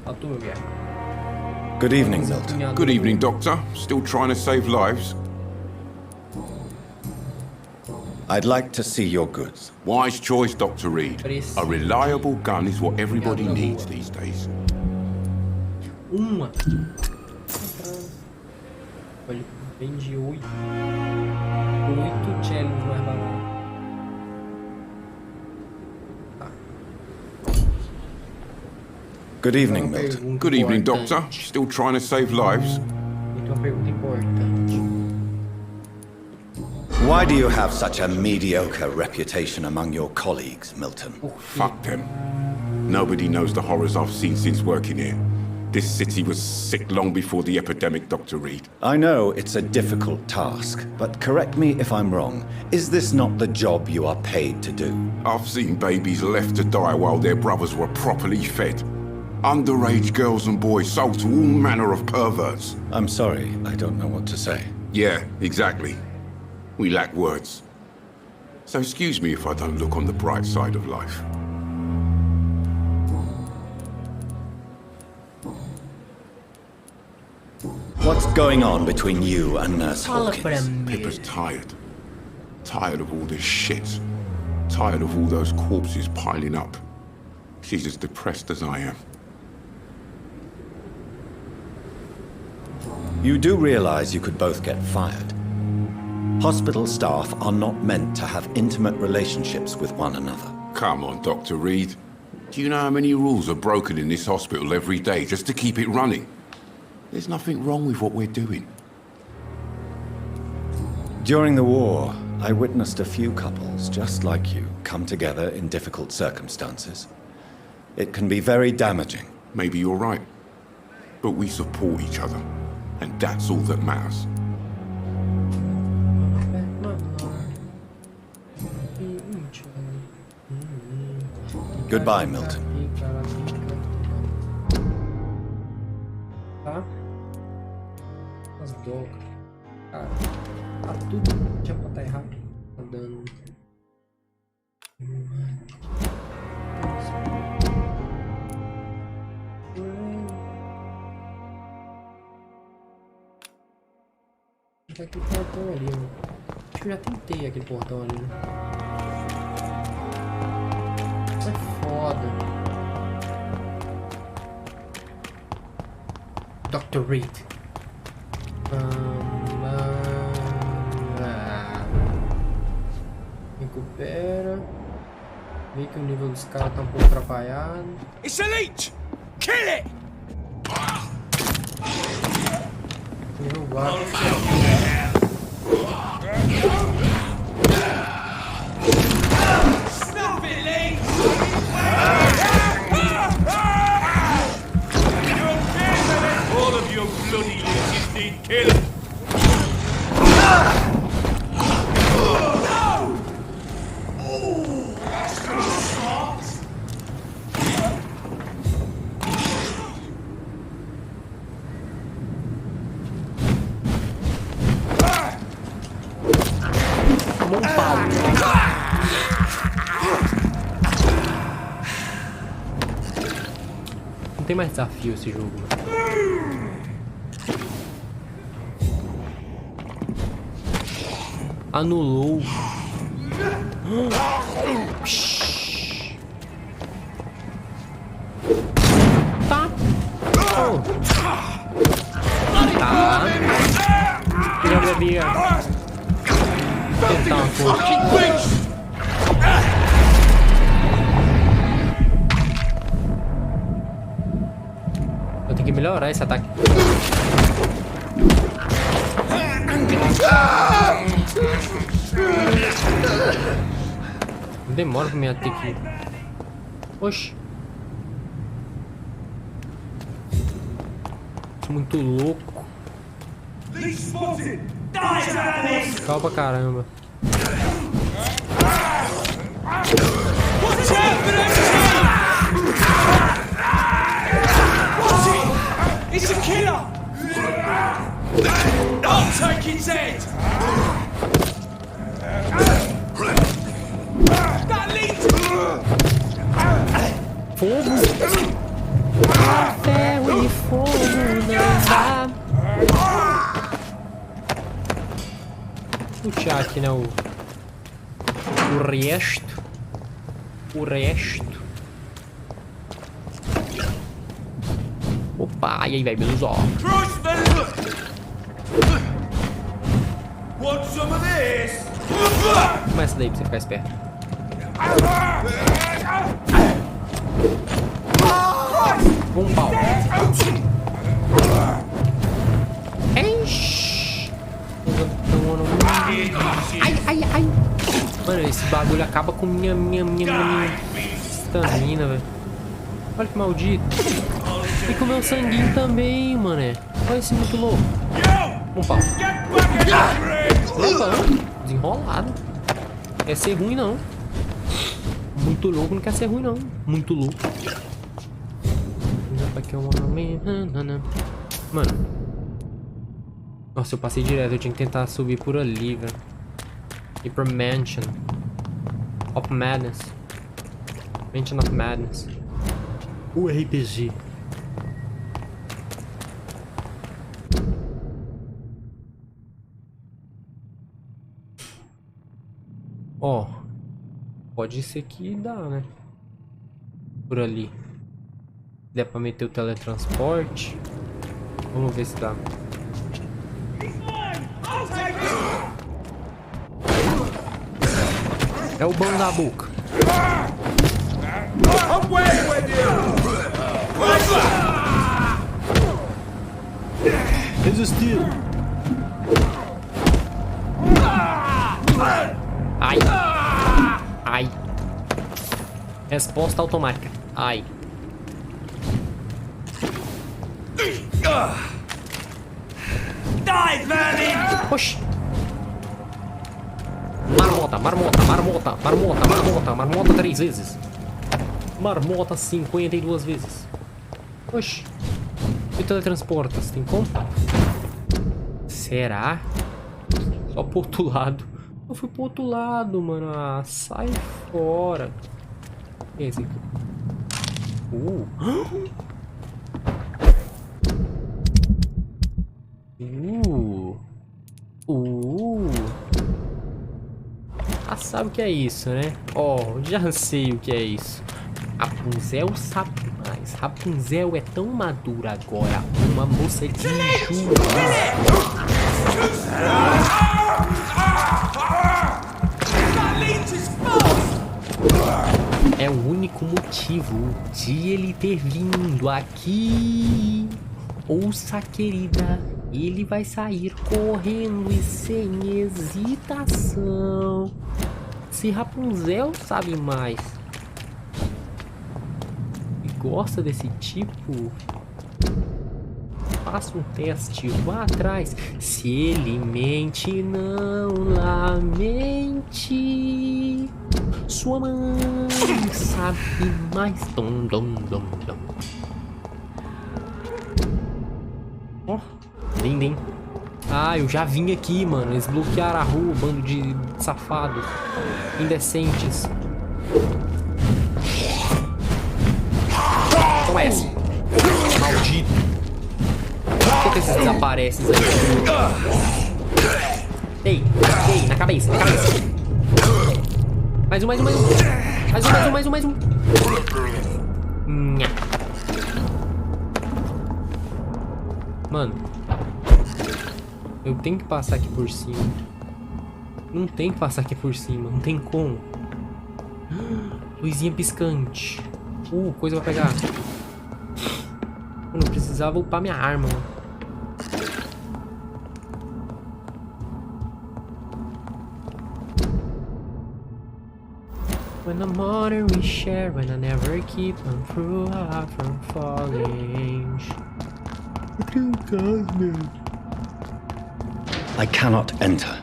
Tá tu, meu guerra. Good evening, Milton. Good evening, Doctor. Still trying to save lives? I'd like to see your goods. Wise choice, Dr. Reed. A reliable gun is what everybody needs these days. Uma. Olha, vendi 8 challenges mais valor. Good evening, Milton. Good evening, Doctor. Still trying to save lives? Então, uma pergunta importante. Why do you have such a mediocre reputation among your colleagues, Milton? Fuck them. Nobody knows the horrors I've seen since working here. This city was sick long before the epidemic, Dr. Reed. I know it's a difficult task, but correct me if I'm wrong. Is this not the job you are paid to do? I've seen babies left to die while their brothers were properly fed. Underage girls and boys sold to all manner of perverts. I'm sorry, I don't know what to say. Yeah, exactly. We lack words. So excuse me if I don't look on the bright side of life. What's going on between you and Nurse Hawkins? Pippa's tired. Tired of all this shit. Tired of all those corpses piling up. She's as depressed as I am. You do realize you could both get fired. Hospital staff are not meant to have intimate relationships with one another. Come on, Dr. Reed. Do you know how many rules are broken in this hospital every day just to keep it running? There's nothing wrong with what we're doing. During the war, I witnessed a few couples just like you come together in difficult circumstances. It can be very damaging. Maybe you're right. But we support each other. And that's all that matters. Goodbye, Milton. Tá? As docas. Cara, tá tudo tinha pra tá errado. Tá dando. Aquele portão ali, né? Acho que eu já tentei aquele portão ali, né? É foda. Dr. Reed. Recupera. Vê que o nível dos caras tá um pouco atrapalhado. It's a leech! Kill it! Nível 4. Stop it, Lee! All of your bloody leeches need killing. Não tem mais desafio esse jogo. Anulou. Tá. Oh. Tá. Já devia tentar uma coisa. Eu tenho que melhorar esse ataque. Demora pra me até aqui. Oxi. Muito louco. Calma pra caramba. It's a killer! I'll take his head! That leads! Fogo! Ferro e fogo não dá. Puxar aqui, né? O resto. O resto. Opa, e aí, velho, beleza, ó. Começa daí pra você ficar esperto. Um pau. Ai, ai, ai. Mano, esse bagulho acaba com minha estamina, velho. Olha que maldito. E com o meu sanguinho também, mané. Olha esse muito louco. Um pau. Opa, desenrolado. Quer ser ruim, não. Muito louco não quer ser ruim, não. Muito louco. Mano. Nossa, eu passei direto. Eu tinha que tentar subir por ali, velho. Ir pra Mansion of Madness. Mansion of Madness. O RPG. Ó, pode ser que dá, né? Por ali. Dá pra meter o teletransporte. Vamos ver se dá. É o bom da boca. Resistir. Ai. Ai. Resposta automática. Ai. Oxi. Marmota 3 vezes. Marmota 52 vezes. Oxi. E teletransportas, tem como? Será? Só pro outro lado. Eu fui pro outro lado, mano. Ah, sai fora. Quem é esse aqui? Ah, sabe o que é isso, né? Ó, já sei o que é isso. Rapunzel sabe mais. Rapunzel é tão madura agora. Uma moça de juízo. É o único motivo de ele ter vindo aqui. Ouça, querida, ele vai sair correndo e sem hesitação. Se Rapunzel sabe mais e gosta desse tipo, faça um teste lá atrás. Se ele mente, não lamente. Sua mãe sabe mais. Dom, dom, dom, dom. Ó, bem. Ah, eu já vim aqui, mano. Eles bloquearam a rua, bando de safados, indecentes. Toma essa. Maldito. Por que esses desaparecem aí? Ei, na cabeça. Mais um. Mano, eu tenho que passar aqui por cima. Não tem que passar aqui por cima, não tem como. Luzinha piscante. Coisa pra pegar. Eu não precisava upar minha arma, mano. When the morning we share, when I never keep on through from falling. I cannot enter.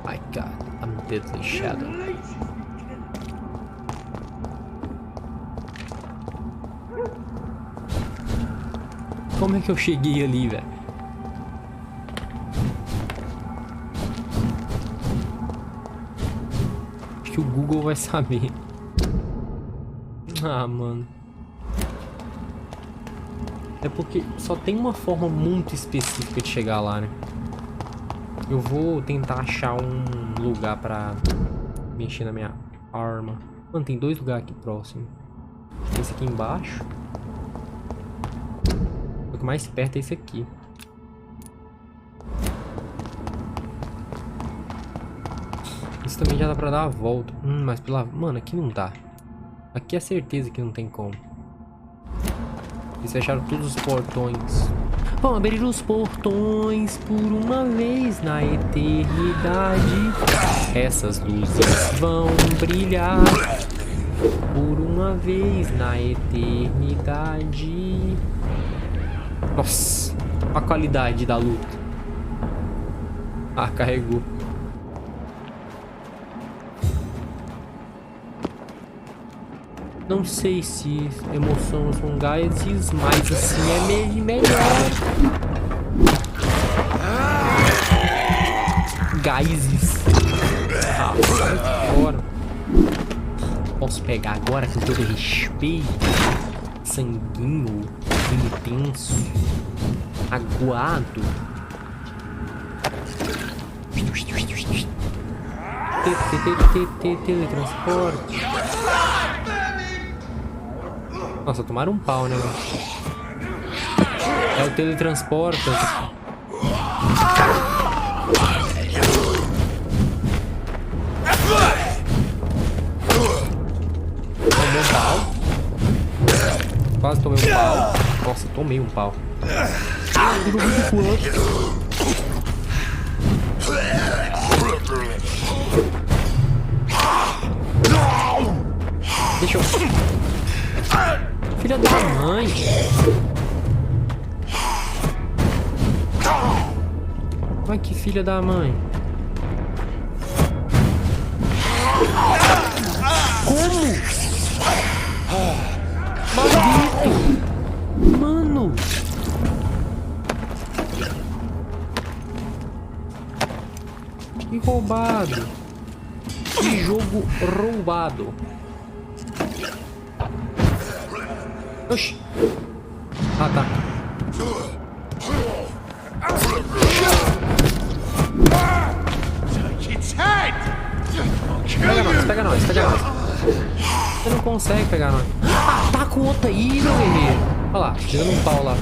My God, I'm deadly shadow. Como é que eu cheguei ali, velho? Acho que o Google vai saber. Ah, mano. É porque só tem uma forma muito específica de chegar lá, né? Eu vou tentar achar um lugar pra mexer na minha arma. Mano, tem 2 lugares aqui próximo. Esse aqui embaixo. O mais perto é esse aqui. Isso também já dá pra dar a volta. Mas pela... Mano, aqui não dá. Aqui é certeza que não tem como. Eles fecharam todos os portões. Vão abrir os portões por uma vez na eternidade. Essas luzes vão brilhar por uma vez na eternidade. Nossa, a qualidade da luta. Ah, carregou. Não sei se emoções são gases, mas assim é melhor. Gases. Ah, sai fora. Posso pegar agora com todo respeito. Sanguinho, intenso, aguado. Teletransporte. Nossa, tomaram um pau, né, mano? É o teletransporta. Tomei um pau. Quase tomei um pau. Nossa, tomei um pau. Deixa eu... Filha da mãe. Ai, que filha da mãe. Como? Maldito. Mano. Que roubado. Que jogo roubado. Oxi. Ah, tá. Pega nós, pega nós, pega nós. Você não consegue pegar nós. Ah, tá com outra aí, meu guerreiro. Olha lá, tirando um pau lá.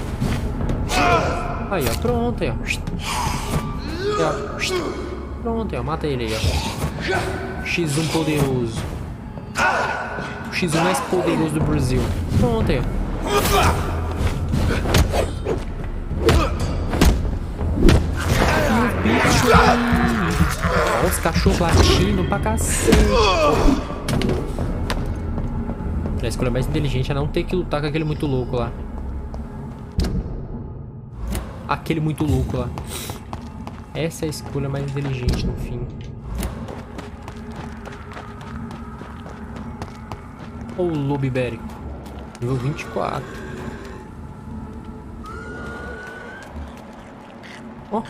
Aí, ó, pronto, aí, ó. Aí, ó. Pronto, aí, ó, mata ele aí, ó. X1 poderoso. O X1 mais poderoso do Brasil. Pronto, aí, ó. Olha os cachorros latindo pra cacete. A escolha mais inteligente é não ter que lutar com aquele muito louco lá. Aquele muito louco lá. Essa é a escolha mais inteligente no fim. Ou o lobo ibérico. Nível 24. Ó.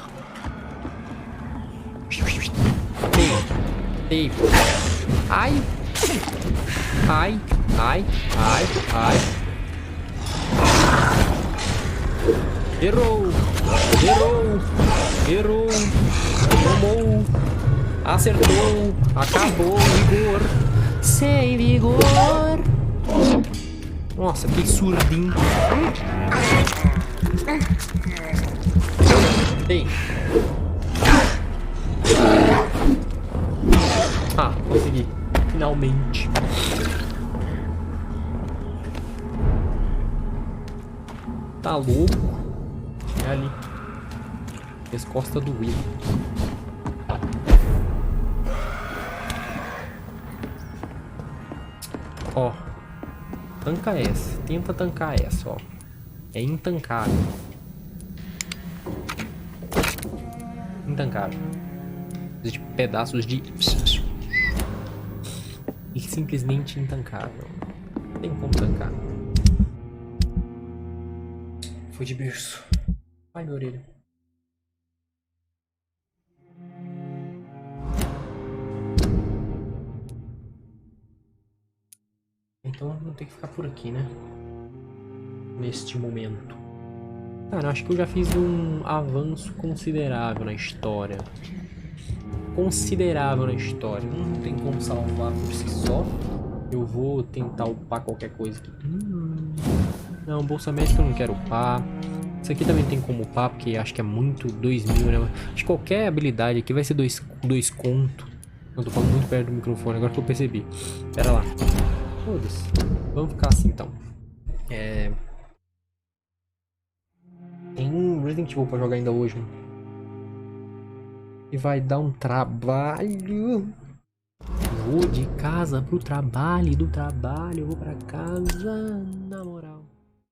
Ei. Ai. Ai. Ai. Ai. Ai. Errou. Errou. Errou. Tomou. Acertou. Acabou. Vigor. Sem vigor. Nossa, que surdinho. Ei. Ah, consegui. Finalmente. Tá louco? É ali. As costas do Will. Ó. Tanca essa. Tenta tancar essa, ó. É intancável. Intancável. De pedaços de... E simplesmente intancável. Não tem como tancar. Foi de berço. Ai, minha orelha. Então vou ter que ficar por aqui, né? Neste momento. Cara, acho que eu já fiz um avanço considerável na história. Considerável na história. Não tem como salvar por si só. Eu vou tentar upar qualquer coisa aqui. Não, bolsa médica eu não quero upar. Isso aqui também tem como upar, porque acho que é muito 2000, né? Acho que qualquer habilidade aqui vai ser 2 conto. Eu tô falando muito perto do microfone, agora que eu percebi. Pera lá. Foda-se. Vamos ficar assim então. Tem um Resident Evil pra jogar ainda hoje, mano. E vai dar um trabalho. Vou de casa pro trabalho, do trabalho eu vou pra casa, na moral.